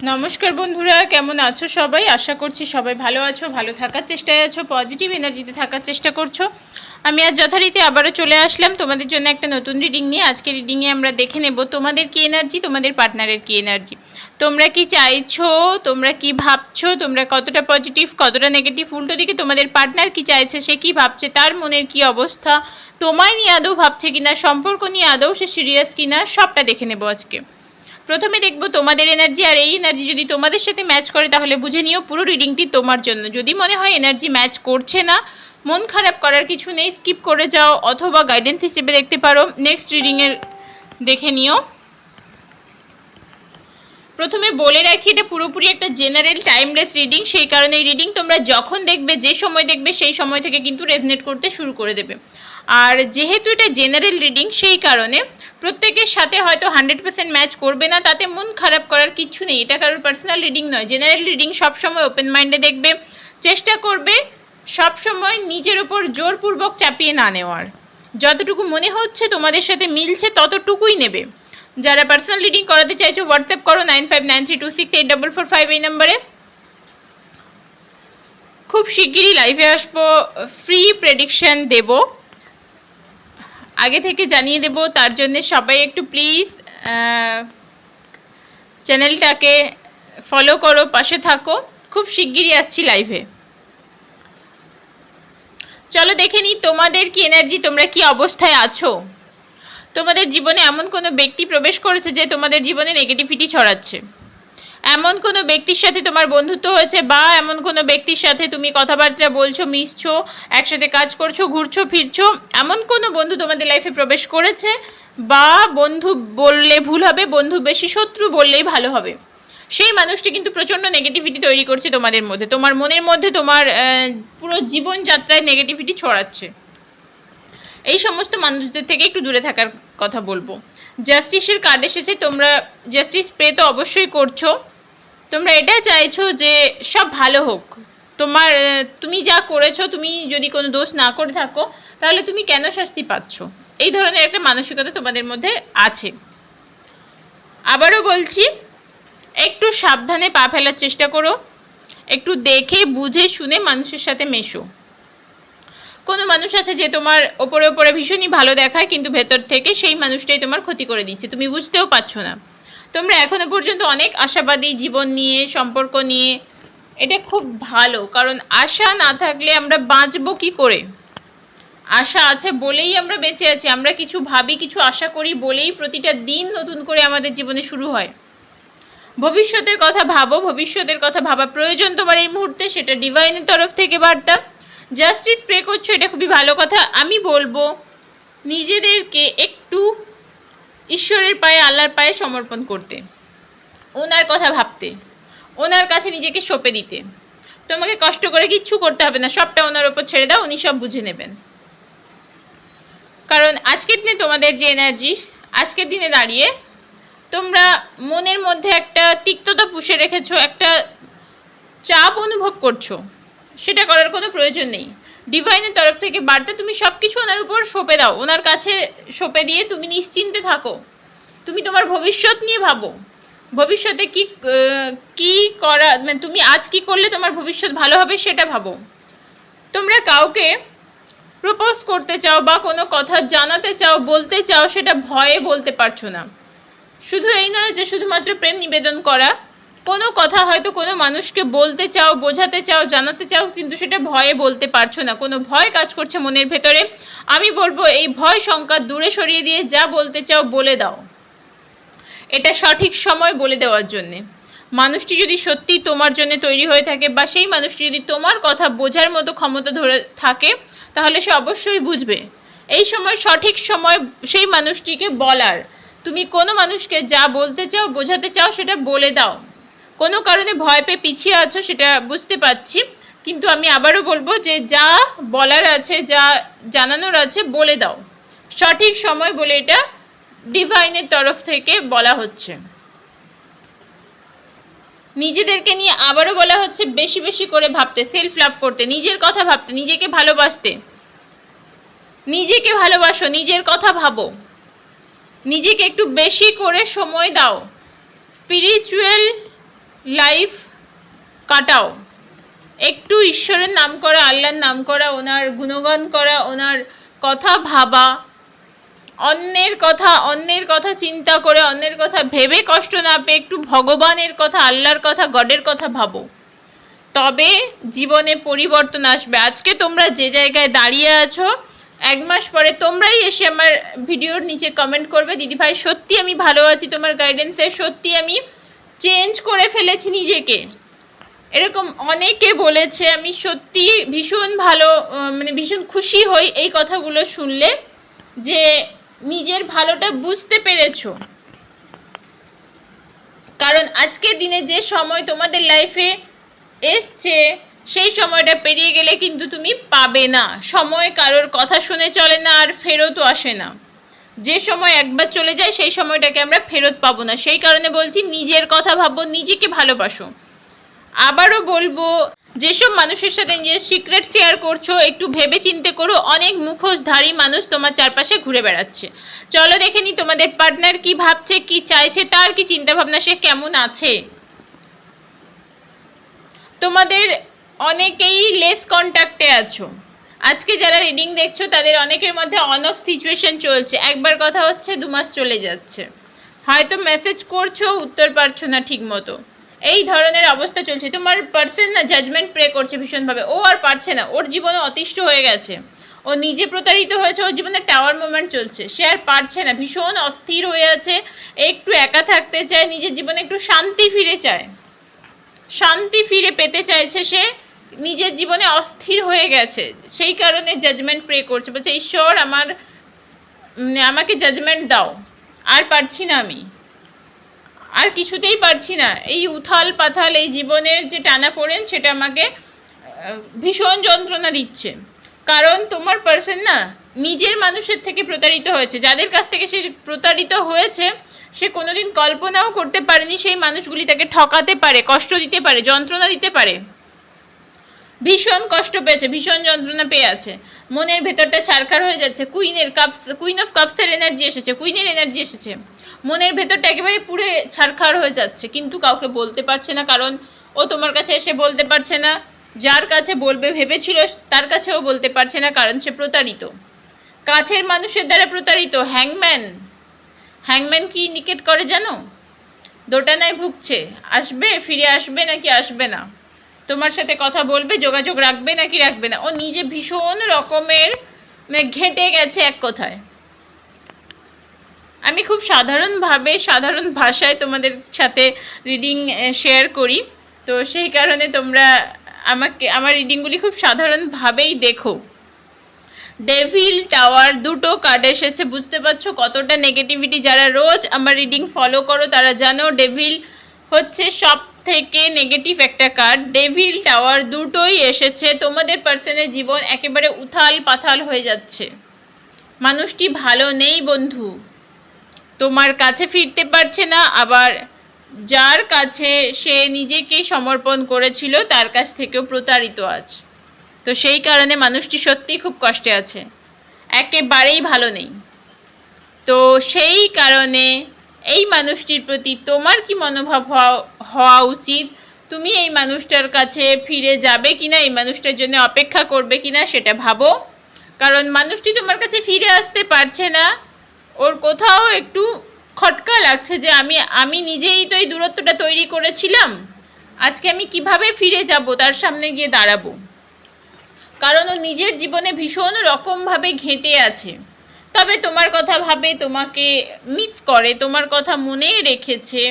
নমস্কার বন্ধুরা, কেমন আছো সবাই? আশা করছি সবাই ভালো আছো, ভালো থাকার চেষ্টায় আছো, পজিটিভ এনার্জিতে থাকার চেষ্টা করছো। আমি আজ যথারীতি আবারও চলে আসলাম তোমাদের জন্য একটা নতুন রিডিং নিয়ে। আজকে রিডিংয়ে আমরা দেখে নেব তোমাদের কি এনার্জি, তোমাদের পার্টনারের কি এনার্জি। তোমরা কি চাইছো, তোমরা কি ভাবছো, তোমরা কতটা পজিটিভ, কতটা নেগেটিভ, উল্টো দিকে তোমাদের পার্টনার কি চাইছে, সে কি ভাবছে, তার মনের কি অবস্থা, তোমায় নিয়ে আদৌ ভাবছে কিনা, সম্পর্ক নিয়ে আদৌ সে সিরিয়াস কিনা, সবটা দেখে নেব আজকে। প্রথমে দেখবো তোমাদের এনার্জি, আর এই এনার্জি যদি তোমাদের সাথে ম্যাচ করে তাহলে বুঝে নিও পুরো রিডিংটি তোমার জন্য। যদি মনে হয় এনার্জি ম্যাচ করছে না, মন খারাপ করার কিছু নেই, স্কিপ করে যাও অথবা গাইডেন্স হিসেবে দেখতে পারো। নেক্সট রিডিংয়ের দেখে নিও। প্রথমে বলে রাখি, এটা পুরোপুরি একটা জেনারেল টাইমলেস রিডিং, সেই কারণে এই রিডিং তোমরা যখন দেখবে, যে সময় দেখবে, সেই সময় থেকে কিন্তু রেজনেট করতে শুরু করে দেবে। আর যেহেতু এটা জেনারেল রিডিং, সেই কারণে প্রত্যেকের সাথে হয়তো 100% ম্যাচ করবে না, তাতে মন খারাপ করার কিছু নেই। এটা কারোর পার্সোনাল রিডিং নয়। জেনারেল রিডিং সবসময় ওপেন মাইন্ডে দেখবে, চেষ্টা করবে সবসময় নিজের ওপর জোরপূর্বক চাপিয়ে না নেওয়ার। যতটুকু মনে হচ্ছে তোমাদের সাথে মিলছে ততটুকুই নেবে। যারা পার্সোনাল রিডিং করাতে চাইছো হোয়াটসঅ্যাপ করো 9593268445 এই নম্বরে। খুব শিগগিরই লাইভে আসবো, ফ্রি প্রেডিকশন দেব, আগে থেকে জানিয়ে দেব। তার জন্য সবাই একটু প্লিজ চ্যানেলটাকে ফলো করো, পাশে থাকো। খুব শিগগিরই আসছি লাইভে। চলো দেখে নিই তোমাদের কি এনার্জি, তোমরা কি অবস্থায় আছো। তোমাদের জীবনে এমন কোনো ব্যক্তি প্রবেশ করেছে যে তোমাদের জীবনে নেগেটিভিটি ছড়াচ্ছে। এমন কোনো ব্যক্তির সাথে তোমার বন্ধুত্ব হয়েছে, বা এমন কোনো ব্যক্তির সাথে তুমি কথাবার্তা বলছো, মিশছো, একসাথে কাজ করছো, ঘুরছো ফিরছো, এমন কোনো বন্ধু তোমাদের লাইফে প্রবেশ করেছে, বা বন্ধু বললে ভুল হবে, বন্ধু বেশি, শত্রু বললেই ভালো হবে। সেই মানুষটি কিন্তু প্রচণ্ড নেগেটিভিটি তৈরি করছে তোমাদের মধ্যে, তোমার মনের মধ্যে, তোমার পুরো জীবনযাত্রায় নেগেটিভিটি ছড়াচ্ছে। এই সমস্ত মানুষদের থেকে একটু দূরে থাকার কথা বলবো। জাস্টিসের কার্ড এসেছে, তোমরা জাস্টিস প্রে তো অবশ্যই করছো। তোমরা এটা চাইছো যে সব ভালো হোক। তুমি যা করেছো, তুমি যদি কোনো দোষ না করে থাকো, তাহলে তুমি কেন শাস্তি পাচ্ছ, এই ধরনের একটা মানসিকতা তোমাদের মধ্যে আছে। আবারও বলছি, একটু সাবধানে পা ফেলার চেষ্টা করো, একটু দেখে বুঝে শুনে মানুষের সাথে মেশো। কোনো মানুষ আছে যে তোমার ওপরে ওপরে ভীষণই ভালো দেখায়, কিন্তু ভেতর থেকে সেই মানুষটাই তোমার ক্ষতি করে দিচ্ছে, তুমি বুঝতেও পারছো না। তোমরা এখনো পর্যন্ত অনেক আশাবাদী জীবন নিয়ে, সম্পর্ক নিয়ে, এটা খুব ভালো। কারণ আশা না থাকলে আমরা বাঁচবো কি করে? আশা আছে বলেই আমরা বেঁচে আছি, আমরা কিছু ভাবি, কিছু আশা করি বলেই প্রতিটা দিন নতুন করে আমাদের জীবনে শুরু হয়। ভবিষ্যতের কথা ভাবো, ভবিষ্যতের কথা ভাবা প্রয়োজন তোমার এই মুহূর্তে, সেটা ডিভাইনের তরফ থেকে বার্তা। জাস্টিস প্রে করছো, এটা খুবই ভালো কথা। আমি বলবো নিজেদেরকে একটু ঈশ্বরের পায়ে, আল্লাহর পায়ে সমর্পণ করতে, ওনার কথা ভাবতে, ওনার কাছে নিজেকে সঁপে দিতে। তোমাকে কষ্ট করে কিচ্ছু করতে হবে না, সবটা ওনার ওপর ছেড়ে দাও, উনি সব বুঝে নেবেন। কারণ আজকের দিনে তোমাদের যে এনার্জি, আজকের দিনে দাঁড়িয়ে তোমরা মনের মধ্যে একটা তিক্ততা পুষে রেখেছো, একটা চাপ অনুভব করছো, সেটা করার কোনো প্রয়োজন নেই। ডিভাইনের তরফ থেকে বার্তা, তুমি সব কিছু ওনার উপর সঁপে দাও, ওনার কাছে সঁপে দিয়ে তুমি নিশ্চিন্তে থাকো। তুমি তোমার ভবিষ্যৎ নিয়ে ভাবো, ভবিষ্যতে কি করা, মানে তুমি আজ কি করলে তোমার ভবিষ্যৎ ভালো হবে সেটা ভাবো। তোমরা কাউকে প্রপোজ করতে চাও বা কোনো কথা জানাতে চাও, বলতে চাও, সেটা ভয়ে বলতে পারছো না। শুধু এই নয় যে শুধুমাত্র প্রেম নিবেদন করা, কোনো কথা হয়তো কোনো মানুষকে বলতে চাও, বোঝাতে চাও, জানাতে চাও, কিন্তু সেটা ভয়ে বলতে পারছো না, কোনো ভয় কাজ করছে মনের ভেতরে। আমি বলবো এই ভয় শঙ্কা দূরে সরিয়ে দিয়ে যা বলতে চাও বলে দাও। এটা সঠিক সময় বলে দেওয়ার জন্যে। মানুষটি যদি সত্যি তোমার জন্য তৈরি হয়ে থাকে, বা সেই মানুষটি যদি তোমার কথা বোঝার মতো ক্ষমতা ধরে থাকে, তাহলে সে অবশ্যই বুঝবে। এই সময় সঠিক সময় সেই মানুষটিকে বলার। তুমি কোনো মানুষকে যা বলতে চাও, বোঝাতে চাও, সেটা বলে দাও। কোনো কারণে ভয় পেয়ে পিছিয়ে আছো সেটা বুঝতে পারছি, কিন্তু আমি আবারও বলবো যে যা বলার আছে, যা জানানোর আছে বলে দাও, সঠিক সময় বলে এটা ডিভাইনের তরফ থেকে বলা হচ্ছে। নিজেদেরকে নিয়ে আবারও বলা হচ্ছে বেশি বেশি করে ভাবতে, সেলফ লাভ করতে, নিজের কথা ভাবতে, নিজেকে ভালোবাসতে। নিজেকে ভালোবাসো, নিজের কথা ভাবো, নিজেকে একটু বেশি করে সময় দাও। স্পিরিচুয়াল লাইফ কাটাও, একটু ঈশ্বরের নাম করা, আল্লাহর নাম করা, ওনার গুণগান করা, ওনার কথা ভাবা, অন্যের কথা চিন্তা করে, অন্যের কথা ভেবে কষ্ট না পেয়ে একটু ভগবানের কথা, আল্লাহর কথা, গডের কথা ভাবো, তবে জীবনে পরিবর্তন আসবে। আজকে তোমরা যে জায়গায় দাঁড়িয়ে আছো, 1 মাস পরে তোমরাই এসে আমার ভিডিওর নিচে কমেন্ট করবে, দিদিভাই সত্যি আমি ভালো আছি তোমার গাইডেন্সে, সত্যি আমি চেঞ্জ করে ফেলেছি নিজেকে। এরকম অনেকে বলেছে, আমি সত্যি ভীষণ ভালো, মানে ভীষণ খুশি হই এই কথাগুলো শুনলে, যে নিজের ভালোটা বুঝতে পেরেছো। কারণ আজকের দিনে যে সময় তোমাদের লাইফে এসছে, সেই সময়টা পেরিয়ে গেলে কিন্তু তুমি পাবে না। সময় কারোর কথা শুনে চলে না, আর ফেরতও আসে না। যে সময় একবার চলে যায় সেই সময়টাকে আমরা ফেরত পাবো না। সেই কারণে বলছি, নিজের কথা ভাবো, নিজেকে ভালোবাসো। আবারও বলবো, যেসব মানুষের সাথে নিজের সিক্রেট শেয়ার করছো, একটু ভেবে চিন্তে করো, অনেক মুখোশধারী মানুষ তোমার চারপাশে ঘুরে বেড়াচ্ছে। চলো দেখে নি তোমাদের পার্টনার কি ভাবছে, কি চাইছে, তার কি চিন্তা ভাবনা, সে কেমন আছে। তোমাদের অনেকেই লেস কন্ট্যাক্টে আছো। আজকে যারা রিডিং দেখছো তাদের অনেকের মধ্যে অন অফ সিচুয়েশন চলছে, একবার কথা হচ্ছে 2 মাস চলে যাচ্ছে, হয়তো মেসেজ করছো উত্তর পারছো না ঠিক মতো, এই ধরনের অবস্থা চলছে। তোমার পার্সন না জাজমেন্ট প্রে করছে ভীষণভাবে, ও আর পারছে না, ওর জীবনে অতিষ্ঠ হয়ে গেছে, ও নিজে প্রতারিত হয়েছে, ওর জীবনে টাওয়ার মুভমেন্ট চলছে, সে আর পারছে না, ভীষণ অস্থির হয়ে আছে, একটু একা থাকতে চায়, নিজের জীবনে একটু শান্তি ফিরে চায়, শান্তি ফিরে পেতে চাইছে, সে নিজের জীবনে অস্থির হয়ে গেছে, সেই কারণে জাজমেন্ট প্রে করছে, বলছে ঈশ্বর আমাকে জাজমেন্ট দাও, আর পারছি না, আমি আর কিছুতেই পারছি না, এই উথাল পাথাল এই জীবনের যে টানাপোড়েন সেটা আমাকে ভীষণ যন্ত্রণা দিচ্ছে। কারণ তোমার পার্সন না নিজের মানুষের থেকে প্রতারিত হয়েছে, যাদের কাছ থেকে সে প্রতারিত হয়েছে সে কোনোদিন কল্পনাও করতে পারেনি সেই মানুষগুলি তাকে ঠকাতে পারে, কষ্ট দিতে পারে, যন্ত্রণা দিতে পারে। ভীষণ কষ্ট পেয়েছে, ভীষণ যন্ত্রণা পেয়ে আছে, মনের ভেতরটা ছারখার হয়ে যাচ্ছে। কুইন অফ কাপসের এনার্জি এসেছে, কুইনের এনার্জি এসেছে, মনের ভেতরটা একেবারে পুরো ছারখার হয়ে যাচ্ছে, কিন্তু কাউকে বলতে পারছে না, কারণ ও তোমার কাছে এসে বলতে পারছে না, যার কাছে বলবে ভেবেছিল তার কাছেও বলতে পারছে না, কারণ সে প্রতারিত, কাছের মানুষের দ্বারা প্রতারিত। হ্যাংম্যান কি ইন্ডিকেট করে জানো? দোটানায় ভুগছে, আসবে, ফিরে আসবে নাকি আসবে না, তোমার সাথে কথা বলবে, যোগাযোগ রাখবে নাকি রাখবে না। ও নিজে ভীষণ রকমের ঘেঁটে গেছে এক কথায়। আমি খুব সাধারণ ভাষায় তোমাদের সাথে রিডিং শেয়ার করি, তো সেই কারণে তোমরা আমার রিডিংগুলি খুব সাধারণভাবেই দেখো। ডেভিল টাওয়ার, 2টো কার্ড এসেছে, বুঝতে পারছো কতটা নেগেটিভিটি। যারা রোজ আমার রিডিং ফলো করো তারা জানো ডেভিল হচ্ছে সব থেকে নেগেটিভ একটা কার্ড। ডেভিল টাওয়ার 2টোই এসেছে। তোমাদের পার্সনের জীবন একেবারে উথাল পাথাল হয়ে যাচ্ছে, মানুষটি ভালো নেই বন্ধু, তোমার কাছে ফিরতে পারছে না, আবার যার কাছে সে নিজেকে সমর্পণ করেছিল তার কাছ থেকেও প্রতারিত আছে। তো সেই কারণে মানুষটি সত্যিই খুব কষ্টে আছে, একেবারেই ভালো নেই। তো সেই কারণে এই মানুষটির প্রতি তোমার কি মনোভাব হওয়া উচিত? তুমি এই মানুষটার কাছে ফিরে যাবে কিনা, এই মানুষটার জন্য অপেক্ষা করবে কিনা সেটা ভাবো। কারণ মানুষটি তোমার কাছে ফিরে আসতে পারছে না, ওর কোথাও একটু খটকা লাগছে যে আমি নিজেই তো এই দূরত্বটা তৈরি করেছিলাম, আজকে আমি কিভাবে ফিরে যাব, তার সামনে গিয়ে দাঁড়াবো। কারণ ও নিজের জীবনে ভীষণ রকমভাবে ঘেঁটে আছে, তবে তোমার কথা ভাবে, তোমাকে মিস করে, তোমার কথা মনে রেখেছে,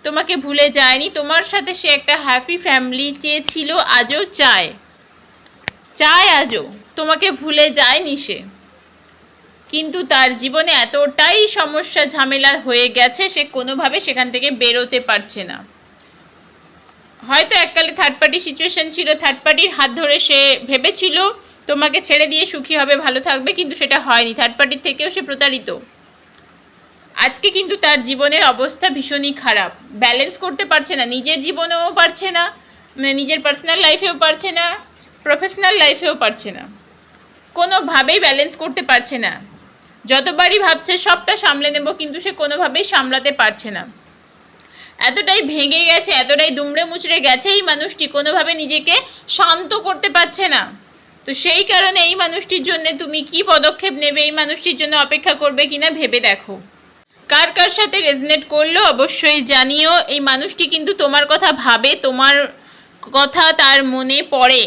তোমাকে ভুলে যায়নি। তোমার সাথে সে একটা হ্যাপি ফ্যামিলি চেয়েছিল, আজও চায় আজও, তোমাকে ভুলে যায়নি সে, কিন্তু তার জীবনে এতটাই সমস্যা ঝামেলা হয়ে গেছে সে কোনোভাবে সেখান থেকে বেরোতে পারছে না। হয়তো এককালে থার্ড পার্টি সিচুয়েশন ছিল, থার্ড পার্টির হাত ধরে সে ভেবেছিল তোমাকে ছেড়ে দিয়ে সুখী হবে, ভালো থাকবে, কিন্তু সেটা হয়নি, থার্ড পার্টির থেকেও সে প্রতারিত। আজকে কিন্তু তার জীবনের অবস্থা ভীষণই খারাপ, ব্যালেন্স করতে পারছে না, নিজের জীবনেও পারছে না, নিজের পার্সোনাল লাইফেও পারছে না, প্রফেশনাল লাইফেও পারছে না, কোনোভাবেই ব্যালেন্স করতে পারছে না। যতবারই ভাবছে সবটা সামলে নেব, কিন্তু সে কোনোভাবেই সামলাতে পারছে না। এতটাই ভেঙে গেছে, এতটাই দুমড়ে মুচড়ে গেছে এই মানুষটি, কোনোভাবে নিজেকে শান্ত করতে পারছে না। তো সেই কারণে এই মানুষটির জন্য তুমি কি পদক্ষেপ নেবে, এই মানুষটির জন্য অপেক্ষা করবে কিনা ভেবে দেখো। কার কার সাথে রেজনেট করলো অবশ্যই জানিও। এই মানুষটি কিন্তু তোমার কথা ভাবে, তোমার কথা তার মনে পড়ে।